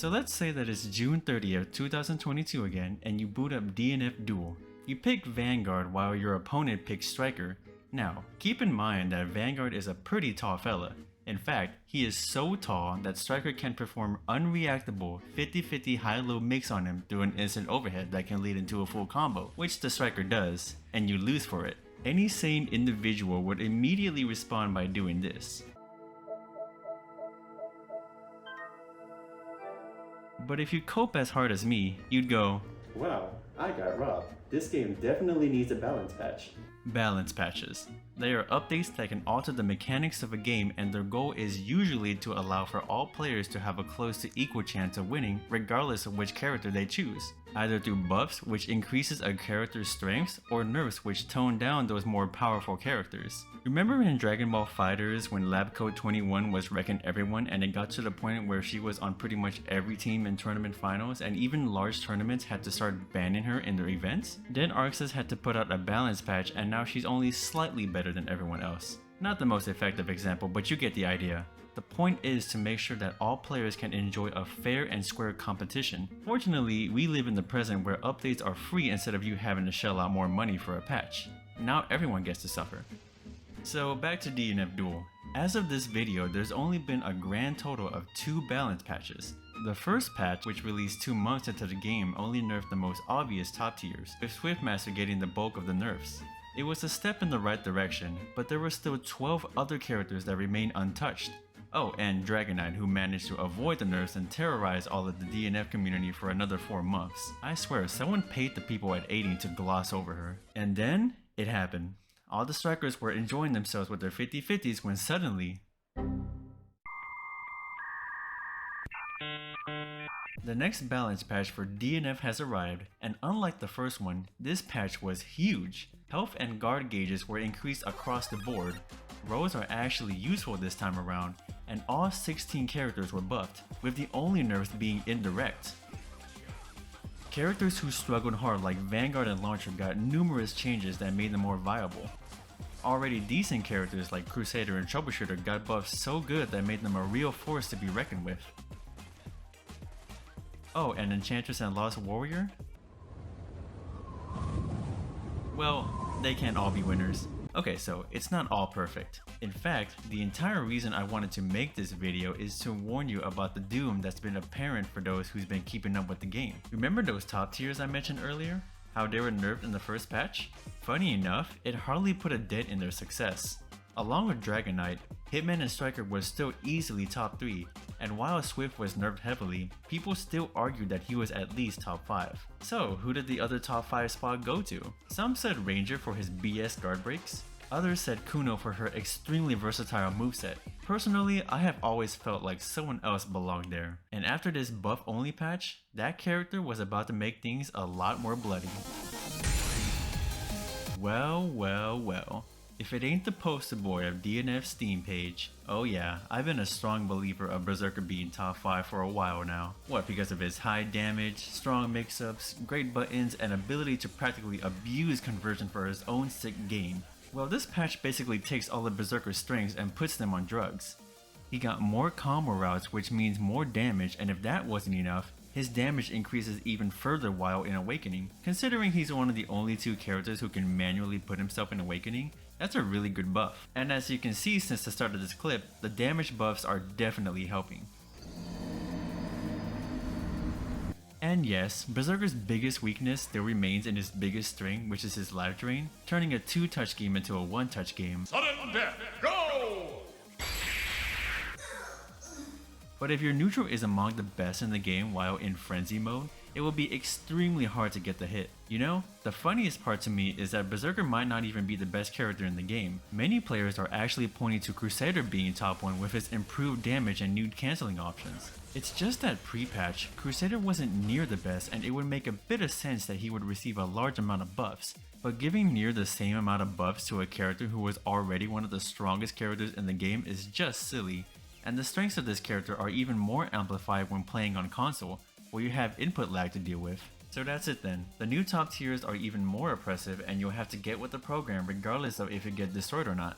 So let's say that it's June 30th, 2022 again, and you boot up DNF Duel. You pick Vanguard while your opponent picks Striker. Now, keep in mind that Vanguard is a pretty tall fella. In fact, he is so tall that Striker can perform unreactable 50-50 high-low mix on him through an instant overhead that can lead into a full combo, which the Striker does, and you lose for it. Any sane individual would immediately respond by doing this. But if you cope as hard as me, you'd go, "Wow, I got robbed. This game definitely needs a balance patch." Balance patches. They are updates that can alter the mechanics of a game, and their goal is usually to allow for all players to have a close to equal chance of winning regardless of which character they choose. Either through buffs, which increases a character's strengths, or nerfs, which tone down those more powerful characters. Remember in Dragon Ball FighterZ when Labcoat 21 was wrecking everyone and it got to the point where she was on pretty much every team in tournament finals, and even large tournaments had to start banning her in their events? Then Arcsys had to put out a balance patch, and now she's only slightly better than everyone else. Not the most effective example, but you get the idea. The point is to make sure that all players can enjoy a fair and square competition. Fortunately, we live in the present where updates are free instead of you having to shell out more money for a patch. Now everyone gets to suffer. So back to DNF Duel. As of this video, there's only been a grand total of 2 balance patches. The first patch, which released 2 months into the game, only nerfed the most obvious top tiers, with Swiftmaster getting the bulk of the nerfs. It was a step in the right direction, but there were still 12 other characters that remained untouched. Oh, and Dragonite, who managed to avoid the nerfs and terrorize all of the DNF community for another 4 months. I swear, someone paid the people at 18 to gloss over her. And then, it happened. All the strikers were enjoying themselves with their 50-50s when suddenly... The next balance patch for DNF has arrived, and unlike the first one, this patch was huge. Health and guard gauges were increased across the board. Rows are actually useful this time around, and all 16 characters were buffed, with the only nerfs being indirect. Characters who struggled hard like Vanguard and Launcher got numerous changes that made them more viable. Already decent characters like Crusader and Troubleshooter got buffs so good that made them a real force to be reckoned with. Oh, and Enchantress and Lost Warrior? Well, they can't all be winners. Okay, so it's not all perfect. In fact, the entire reason I wanted to make this video is to warn you about the doom that's been apparent for those who's been keeping up with the game. Remember those top tiers I mentioned earlier? How they were nerfed in the first patch? Funny enough, it hardly put a dent in their success. Along with Dragonite, Hitman and Striker was still easily top 3, and while Swift was nerfed heavily, people still argued that he was at least top 5. So who did the other top 5 spot go to? Some said Ranger for his BS guard breaks, others said Kuno for her extremely versatile moveset. Personally, I have always felt like someone else belonged there, and after this buff only patch, that character was about to make things a lot more bloody. Well. If it ain't the poster boy of DNF's Steam page, oh yeah, I've been a strong believer of Berserker being top 5 for a while now. What, because of his high damage, strong mix-ups, great buttons, and ability to practically abuse conversion for his own sick game? Well, this patch basically takes all of Berserker's strengths and puts them on drugs. He got more combo routes, which means more damage, and if that wasn't enough, his damage increases even further while in Awakening. Considering he's one of the only 2 characters who can manually put himself in Awakening, that's a really good buff. And as you can see since the start of this clip, the damage buffs are definitely helping. And yes, Berserker's biggest weakness still remains in his biggest strength, which is his life drain, turning a 2-touch game into a 1-touch game. Sudden death, go! But if your neutral is among the best in the game while in frenzy mode, it will be extremely hard to get the hit. You know, the funniest part to me is that Berserker might not even be the best character in the game. Many players are actually pointing to Crusader being top 1 with his improved damage and nude cancelling options. It's just that pre-patch, Crusader wasn't near the best, and it would make a bit of sense that he would receive a large amount of buffs. But giving near the same amount of buffs to a character who was already one of the strongest characters in the game is just silly. And the strengths of this character are even more amplified when playing on console, where you have input lag to deal with. So that's it then. The new top tiers are even more oppressive, and you'll have to get with the program regardless of if you get destroyed or not.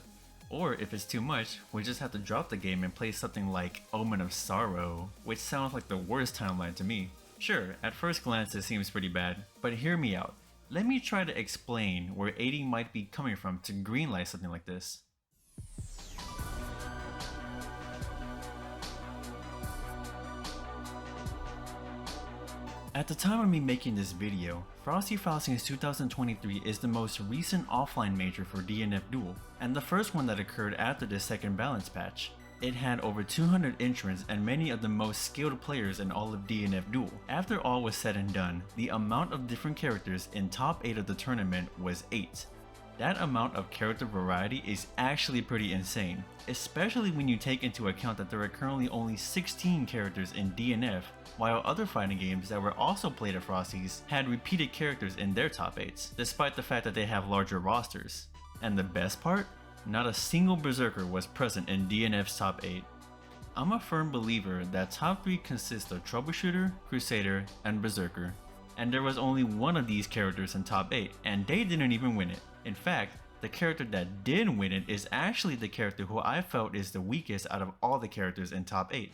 Or if it's too much, we just have to drop the game and play something like Omen of Sorrow, which sounds like the worst timeline to me. Sure, at first glance it seems pretty bad, but hear me out. Let me try to explain where 80 might be coming from to greenlight something like this. At the time of me making this video, Frosty Fausting's 2023 is the most recent offline major for DNF Duel, and the first one that occurred after the second balance patch. It had over 200 entrants and many of the most skilled players in all of DNF Duel. After all was said and done, the amount of different characters in top 8 of the tournament was 8. That amount of character variety is actually pretty insane, especially when you take into account that there are currently only 16 characters in DNF, while other fighting games that were also played at Frosty's had repeated characters in their top 8s, despite the fact that they have larger rosters. And the best part? Not a single Berserker was present in DNF's top 8. I'm a firm believer that top 3 consists of Troubleshooter, Crusader, and Berserker, and there was only one of these characters in top 8, and they didn't even win it. In fact, the character that did win it is actually the character who I felt is the weakest out of all the characters in top 8.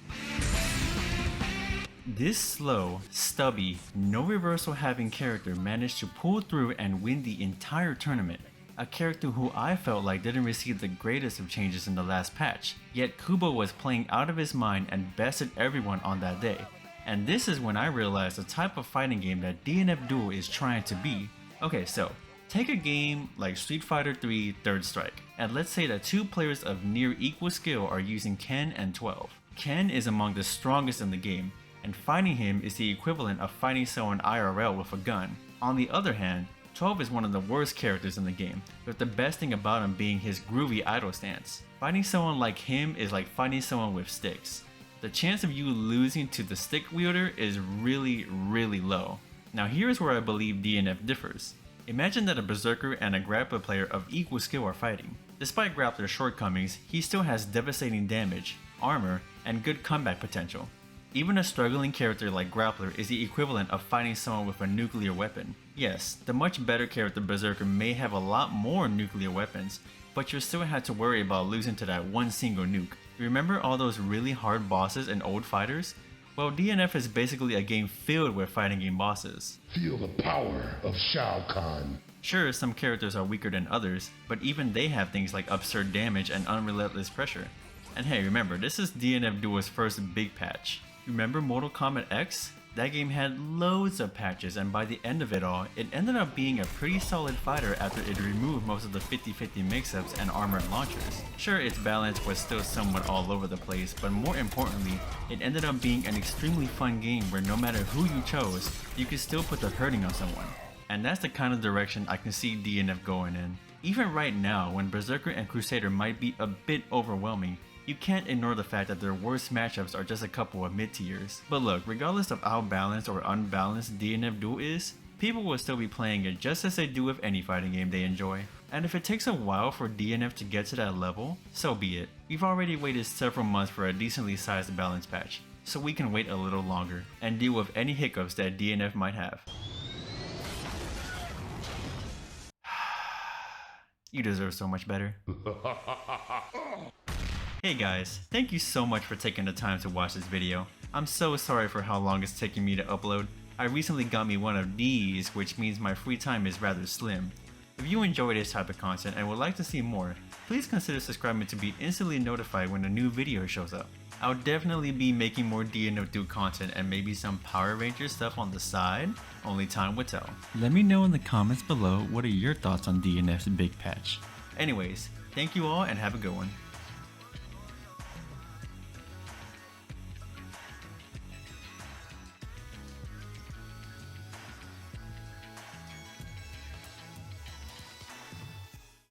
This slow, stubby, no reversal having character managed to pull through and win the entire tournament. A character who I felt like didn't receive the greatest of changes in the last patch, yet Kubo was playing out of his mind and bested everyone on that day. And this is when I realized the type of fighting game that DNF Duel is trying to be. Okay, so take a game like Street Fighter 3 Third Strike, and let's say that 2 players of near equal skill are using Ken and 12. Ken is among the strongest in the game, and fighting him is the equivalent of fighting someone IRL with a gun. On the other hand, 12 is one of the worst characters in the game, with the best thing about him being his groovy idle stance. Fighting someone like him is like fighting someone with sticks. The chance of you losing to the stick wielder is really low. Now here's where I believe DNF differs. Imagine that a Berserker and a Grappler player of equal skill are fighting. Despite Grappler's shortcomings, he still has devastating damage, armor, and good comeback potential. Even a struggling character like Grappler is the equivalent of fighting someone with a nuclear weapon. Yes, the much better character Berserker may have a lot more nuclear weapons, but you still had to worry about losing to that one single nuke. Remember all those really hard bosses in old fighters? Well, DNF is basically a game filled with fighting game bosses. Feel the power of Shao Kahn. Sure, some characters are weaker than others, but even they have things like absurd damage and unrelentless pressure. And hey, remember, this is DNF Duel's first big patch. Remember Mortal Kombat X? That game had loads of patches, and by the end of it all, it ended up being a pretty solid fighter after it removed most of the 50-50 mix-ups and armored launchers. Sure, its balance was still somewhat all over the place, but more importantly, it ended up being an extremely fun game where no matter who you chose, you could still put the hurting on someone. And that's the kind of direction I can see DNF going in. Even right now, when Berserker and Crusader might be a bit overwhelming, you can't ignore the fact that their worst matchups are just a couple of mid-tiers. But look, regardless of how balanced or unbalanced DNF Duel is, people will still be playing it just as they do with any fighting game they enjoy. And if it takes a while for DNF to get to that level, so be it. We've already waited several months for a decently sized balance patch, so we can wait a little longer and deal with any hiccups that DNF might have. You deserve so much better. Hey guys, thank you so much for taking the time to watch this video. I'm so sorry for how long it's taking me to upload. I recently got me one of these, which means my free time is rather slim. If you enjoy this type of content and would like to see more, please consider subscribing to be instantly notified when a new video shows up. I'll definitely be making more DNF Duel content and maybe some Power Rangers stuff on the side, only time will tell. Let me know in the comments below what are your thoughts on DNF's big patch. Anyways, thank you all and have a good one.